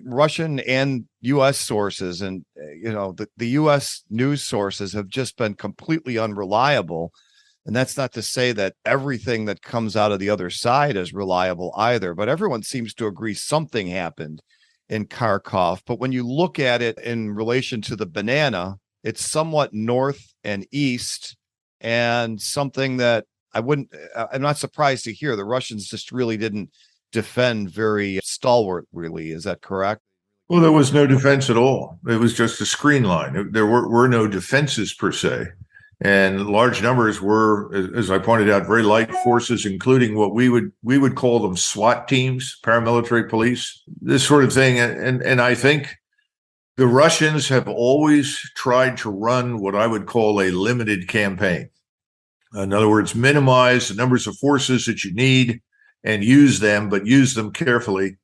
Russian and U.S. sources, and the U.S. news sources have just been completely unreliable. And that's not to say that everything that comes out of the other side is reliable either, but everyone seems to agree something happened in Kharkov. But when you look at it in relation to the banana, it's somewhat north and east, and something that I'm not surprised to hear the Russians just really didn't defend very stalwartly. Is that correct? Well, there was no defense at all. It was just a screen line. There were no defenses per se. And large numbers were, as I pointed out, very light forces, including what we would call them SWAT teams, paramilitary police, this sort of thing. And I think the Russians have always tried to run what I would call a limited campaign. In other words, minimize the numbers of forces that you need and use them, but use them carefully,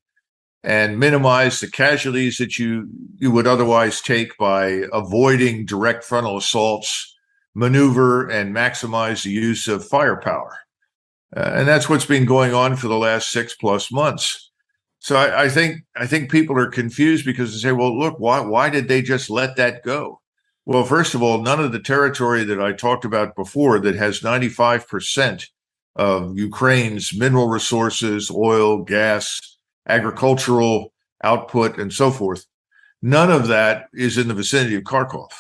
and minimize the casualties that you would otherwise take by avoiding direct frontal assaults, maneuver, and maximize the use of firepower. And that's what's been going on for the last 6+ months. So I think people are confused because they say, well, look, why did they just let that go? Well, first of all, none of the territory that I talked about before that has 95% of Ukraine's mineral resources, oil, gas, agricultural output, and so forth, none of that is in the vicinity of Kharkov.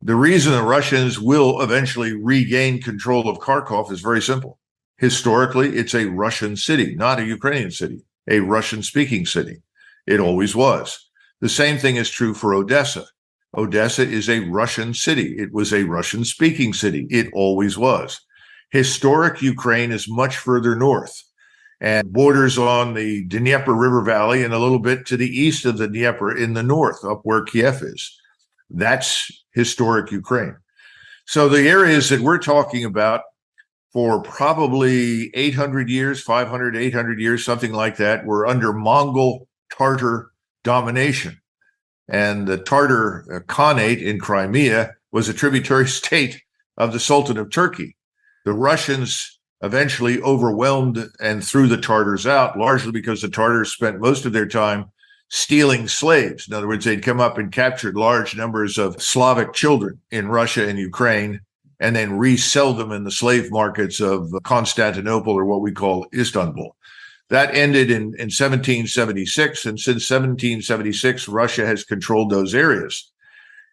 The reason the Russians will eventually regain control of Kharkov is very simple. Historically, it's a Russian city, not a Ukrainian city, a Russian-speaking city. It always was. The same thing is true for Odessa. Odessa is a Russian city. It was a Russian-speaking city. It always was. Historic Ukraine is much further north and borders on the Dnieper River Valley and a little bit to the east of the Dnieper in the north, up where Kiev is. That's historic Ukraine. So the areas that we're talking about for probably 800 years, 500, 800 years, something like that, were under Mongol Tartar domination. And the Tartar Khanate in Crimea was a tributary state of the Sultan of Turkey. The Russians eventually overwhelmed and threw the Tartars out, largely because the Tartars spent most of their time stealing slaves. In other words, they'd come up and captured large numbers of Slavic children in Russia and Ukraine, and then resell them in the slave markets of Constantinople, or what we call Istanbul. That ended in 1776, and since 1776, Russia has controlled those areas.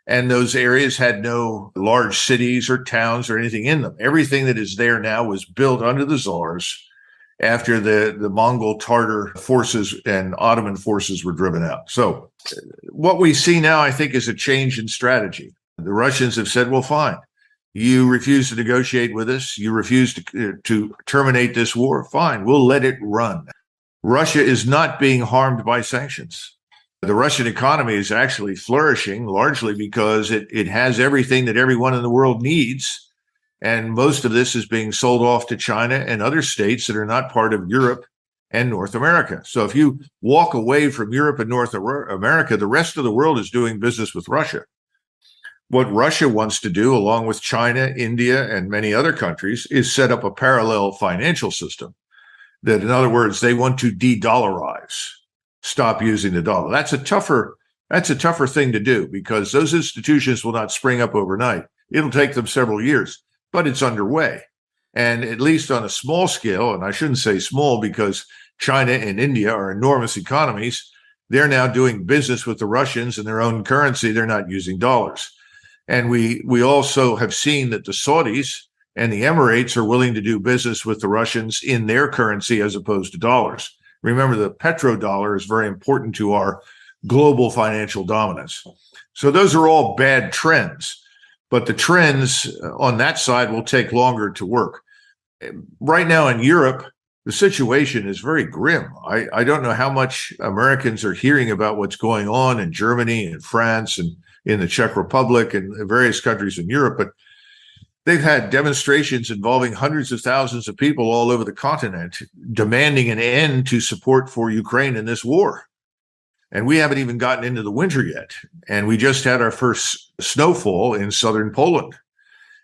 And those areas had no large cities or towns or anything in them. Everything that is there now was built under the Tsars after the Mongol Tartar forces and Ottoman forces were driven out. So what we see now, I think, is a change in strategy. The Russians have said, well, fine. You refuse to negotiate with us. You refuse to terminate this war. Fine, we'll let it run. Russia is not being harmed by sanctions. The Russian economy is actually flourishing, largely because it has everything that everyone in the world needs. And most of this is being sold off to China and other states that are not part of Europe and North America. So if you walk away from Europe and North America, the rest of the world is doing business with Russia. What Russia wants to do, along with China, India, and many other countries, is set up a parallel financial system. That, in other words, they want to de-dollarize, stop using the dollar. That's a tougher thing to do, because those institutions will not spring up overnight. It'll take them several years, but it's underway. And at least on a small scale, and I shouldn't say small because China and India are enormous economies, they're now doing business with the Russians in their own currency. They're not using dollars. And we also have seen that the Saudis and the Emirates are willing to do business with the Russians in their currency as opposed to dollars. Remember, the petrodollar is very important to our global financial dominance. So those are all bad trends, but the trends on that side will take longer to work. Right now in Europe, the situation is very grim. I don't know how much Americans are hearing about what's going on in Germany and France and in the Czech Republic and various countries in Europe, but they've had demonstrations involving hundreds of thousands of people all over the continent demanding an end to support for Ukraine in this war. And we haven't even gotten into the winter yet. And we just had our first snowfall in southern Poland.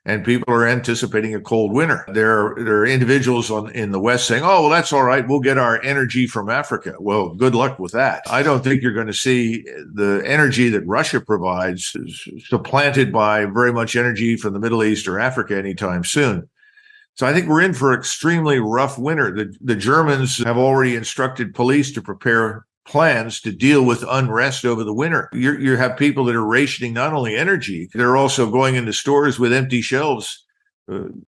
and people are anticipating a cold winter. There are individuals in the West saying, "Oh, well, that's all right. We'll get our energy from Africa." Well, good luck with that. I don't think you're going to see the energy that Russia provides supplanted by very much energy from the Middle East or Africa anytime soon. So I think we're in for an extremely rough winter. The Germans have already instructed police to prepare plans to deal with unrest over the winter. You have people that are rationing not only energy, they're also going into stores with empty shelves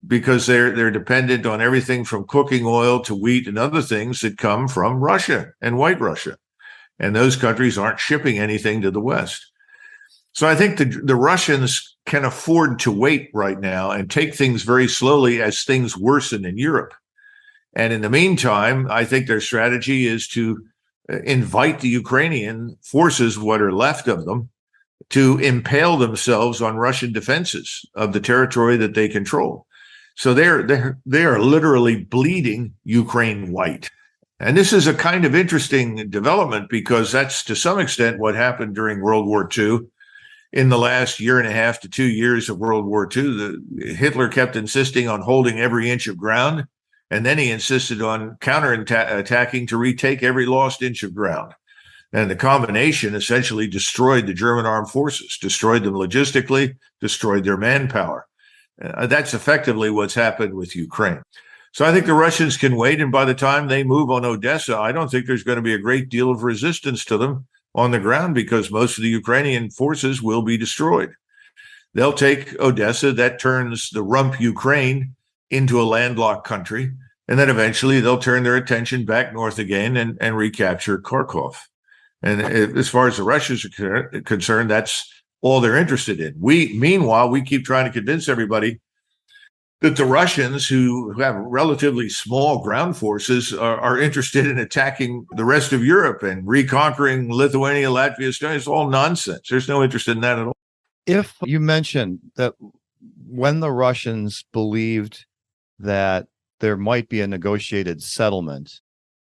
because they're dependent on everything from cooking oil to wheat and other things that come from Russia and White Russia. And those countries aren't shipping anything to the West. So I think the Russians can afford to wait right now and take things very slowly as things worsen in Europe. And in the meantime, I think their strategy is to invite the Ukrainian forces, what are left of them, to impale themselves on Russian defenses of the territory that they control. So they are literally bleeding Ukraine white. And this is a kind of interesting development because that's to some extent what happened during World War II. In the last year and a half to 2 years of World War II, Hitler kept insisting on holding every inch of ground. And then he insisted on counterattacking to retake every lost inch of ground. And the combination essentially destroyed the German armed forces, destroyed them logistically, destroyed their manpower. That's effectively what's happened with Ukraine. So I think the Russians can wait. And by the time they move on Odessa, I don't think there's going to be a great deal of resistance to them on the ground because most of the Ukrainian forces will be destroyed. They'll take Odessa. That turns the rump Ukraine into a landlocked country. And then eventually they'll turn their attention back north again and recapture Kharkov. And as far as the Russians are concerned, that's all they're interested in. Meanwhile, we keep trying to convince everybody that the Russians, who have relatively small ground forces, are interested in attacking the rest of Europe and reconquering Lithuania, Latvia, Estonia. It's all nonsense. There's no interest in that at all. If you mentioned that when the Russians believed that there might be a negotiated settlement,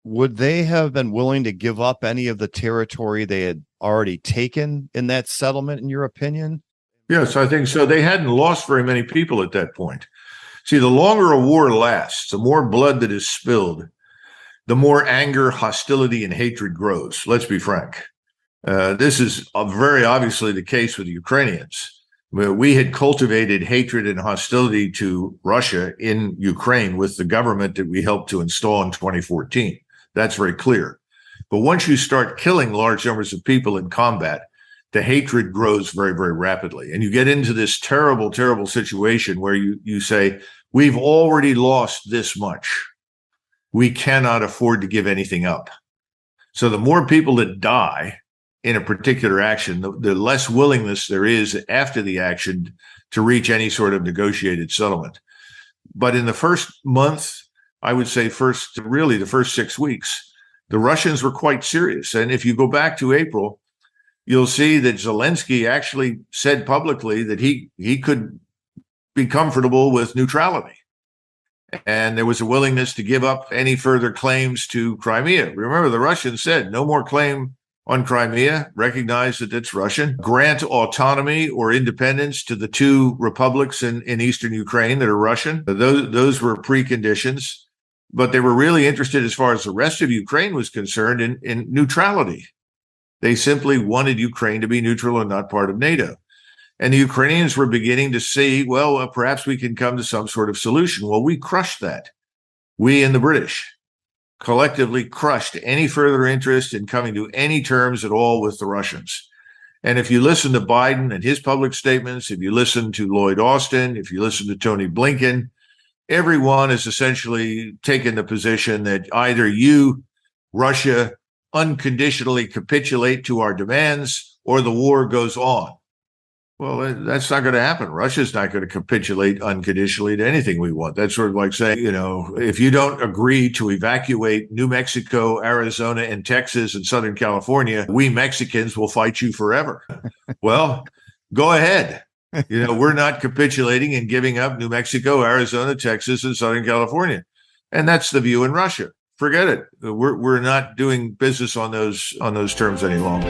would they have been willing to give up any of the territory they had already taken in that settlement, in your opinion? Yes, I think so. They hadn't lost very many people at that point. See, the longer a war lasts, the more blood that is spilled, the more anger, hostility, and hatred grows. Let's be frank. This is very obviously the case with the Ukrainians. We had cultivated hatred and hostility to Russia in Ukraine with the government that we helped to install in 2014. That's very clear. But once you start killing large numbers of people in combat, the hatred grows very, very rapidly. And you get into this terrible, terrible situation where you say, we've already lost this much. We cannot afford to give anything up. So the more people that die in a particular action, the less willingness there is after the action to reach any sort of negotiated settlement. But in the first month, I would say the first 6 weeks, the Russians were quite serious. And if you go back to April, you'll see that Zelensky actually said publicly that he could be comfortable with neutrality. And there was a willingness to give up any further claims to Crimea. Remember, the Russians said no more claim on Crimea, recognize that it's Russian, grant autonomy or independence to the two republics in eastern Ukraine that are Russian. Those were preconditions. But they were really interested, as far as the rest of Ukraine was concerned, in neutrality. They simply wanted Ukraine to be neutral and not part of NATO. And the Ukrainians were beginning to see, well, perhaps we can come to some sort of solution. Well, we crushed that. We and the British collectively crushed any further interest in coming to any terms at all with the Russians. And if you listen to Biden and his public statements, if you listen to Lloyd Austin, if you listen to Tony Blinken, everyone has essentially taken the position that either you, Russia, unconditionally capitulate to our demands or the war goes on. Well, that's not going to happen. Russia's not going to capitulate unconditionally to anything we want. That's sort of like saying, if you don't agree to evacuate New Mexico, Arizona, and Texas and Southern California, we Mexicans will fight you forever. Well, go ahead. We're not capitulating and giving up New Mexico, Arizona, Texas, and Southern California. And that's the view in Russia. Forget it. We're not doing business on those terms any longer.